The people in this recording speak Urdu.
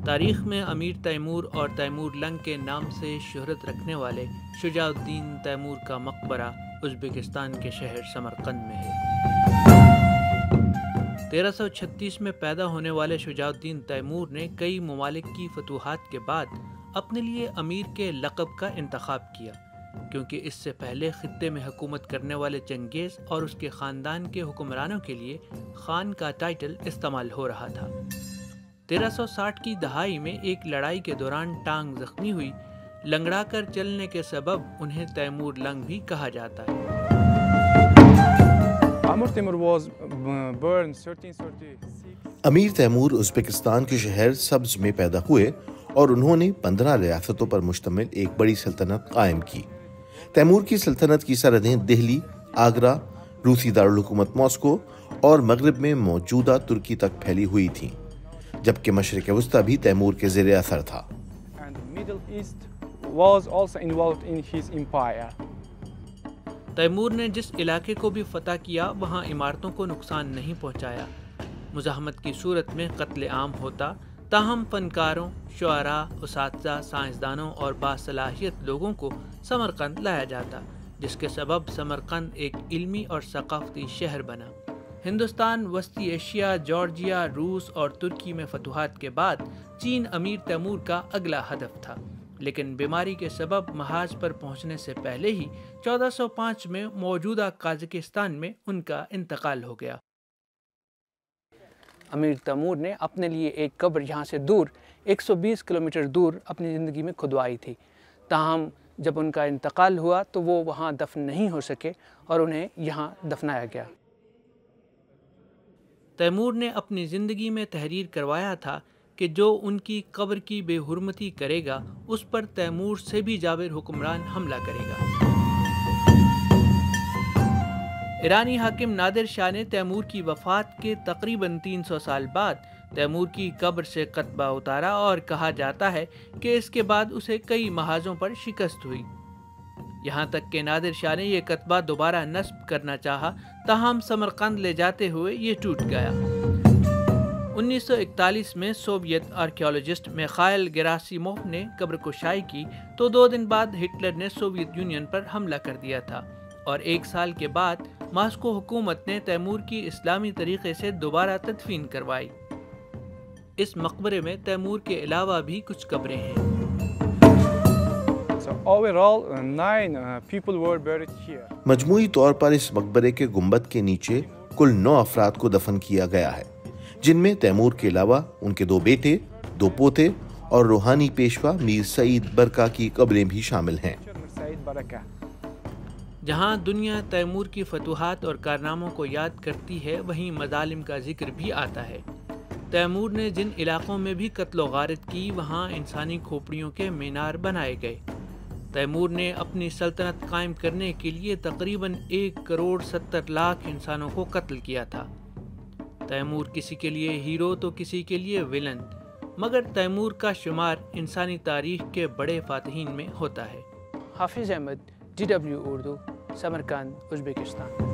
تاریخ میں امیر تیمور اور تیمور لنگ کے نام سے شہرت رکھنے والے شجاع الدین تیمور کا مقبرہ ازبکستان کے شہر سمرقند میں ہے۔ 1336 میں پیدا ہونے والے شجاع الدین تیمور نے کئی ممالک کی فتوحات کے بعد اپنے لیے امیر کے لقب کا انتخاب کیا، کیونکہ اس سے پہلے خطے میں حکومت کرنے والے چنگیز اور اس کے خاندان کے حکمرانوں کے لیے خان کا ٹائٹل استعمال ہو رہا تھا۔ 1360 کی دہائی میں ایک لڑائی کے دوران ٹانگ زخمی ہوئی، لنگڑا کر چلنے کے سبب انہیں تیمور لنگ بھی کہا جاتا ہے۔ امیر تیمور ازبکستان کے شہر سبز میں پیدا ہوئے اور انہوں نے 15 ریاستوں پر مشتمل ایک بڑی سلطنت قائم کی۔ تیمور کی سلطنت کی سرحدیں دہلی، آگرہ، روسی دارالحکومت ماسکو اور مغرب میں موجودہ ترکی تک پھیلی ہوئی تھیں، جبکہ مشرق وسطی بھی تیمور کے زیر اثر تھا۔ تیمور نے جس علاقے کو بھی فتح کیا وہاں عمارتوں کو نقصان نہیں پہنچایا۔ مزاحمت کی صورت میں قتل عام ہوتا، تاہم فنکاروں، شعراء، اساتذہ، سائنسدانوں اور باصلاحیت لوگوں کو سمرقند لایا جاتا، جس کے سبب سمرقند ایک علمی اور ثقافتی شہر بنا۔ ہندوستان، وسطی ایشیا، جارجیا، روس اور ترکی میں فتوحات کے بعد چین امیر تیمور کا اگلا ہدف تھا، لیکن بیماری کے سبب محاذ پر پہنچنے سے پہلے ہی 1405 میں موجودہ قازقستان میں ان کا انتقال ہو گیا۔ امیر تیمور نے اپنے لیے ایک قبر یہاں سے دور 120 کلومیٹر دور اپنی زندگی میں کھدوائی تھی، تاہم جب ان کا انتقال ہوا تو وہ وہاں دفن نہیں ہو سکے اور انہیں یہاں دفنایا گیا۔ تیمور نے اپنی زندگی میں تحریر کروایا تھا کہ جو ان کی قبر کی بے حرمتی کرے گا اس پر تیمور سے بھی جابر حکمران حملہ کرے گا۔ ایرانی حاکم نادر شاہ نے تیمور کی وفات کے تقریباً 300 سال بعد تیمور کی قبر سے کتبہ اتارا اور کہا جاتا ہے کہ اس کے بعد اسے کئی محاذوں پر شکست ہوئی، یہاں تک کہ نادر شاہ نے یہ کتبہ دوبارہ نصب کرنا چاہا، تاہم سمرقند لے جاتے ہوئے یہ ٹوٹ گیا۔ 1941 میں سوویت آرکیالوجسٹ میخائل گراسیموف نے قبر کشائی کی تو 2 دن بعد ہٹلر نے سوویت یونین پر حملہ کر دیا تھا، اور 1 سال کے بعد ماسکو حکومت نے تیمور کی اسلامی طریقے سے دوبارہ تدفین کروائی۔ اس مقبرے میں تیمور کے علاوہ بھی کچھ قبریں ہیں۔ مجموعی طور پر اس مقبرے کے گنبد کے نیچے کل 9 افراد کو دفن کیا گیا ہے، جن میں تیمور کے علاوہ ان کے 2 بیٹے، 2 پوتے اور روحانی پیشوا میر سعید برکا کی قبریں بھی شامل ہیں۔ جہاں دنیا تیمور کی فتوحات اور کارناموں کو یاد کرتی ہے، وہیں مظالم کا ذکر بھی آتا ہے۔ تیمور نے جن علاقوں میں بھی قتل و غارت کی وہاں انسانی کھوپڑیوں کے مینار بنائے گئے۔ تیمور نے اپنی سلطنت قائم کرنے کے لیے تقریباً 1,70,00,000 انسانوں کو قتل کیا تھا۔ تیمور کسی کے لیے ہیرو تو کسی کے لیے ویلن، مگر تیمور کا شمار انسانی تاریخ کے بڑے فاتحین میں ہوتا ہے۔ حافظ احمد، DW اردو، سمرقند، ازبکستان۔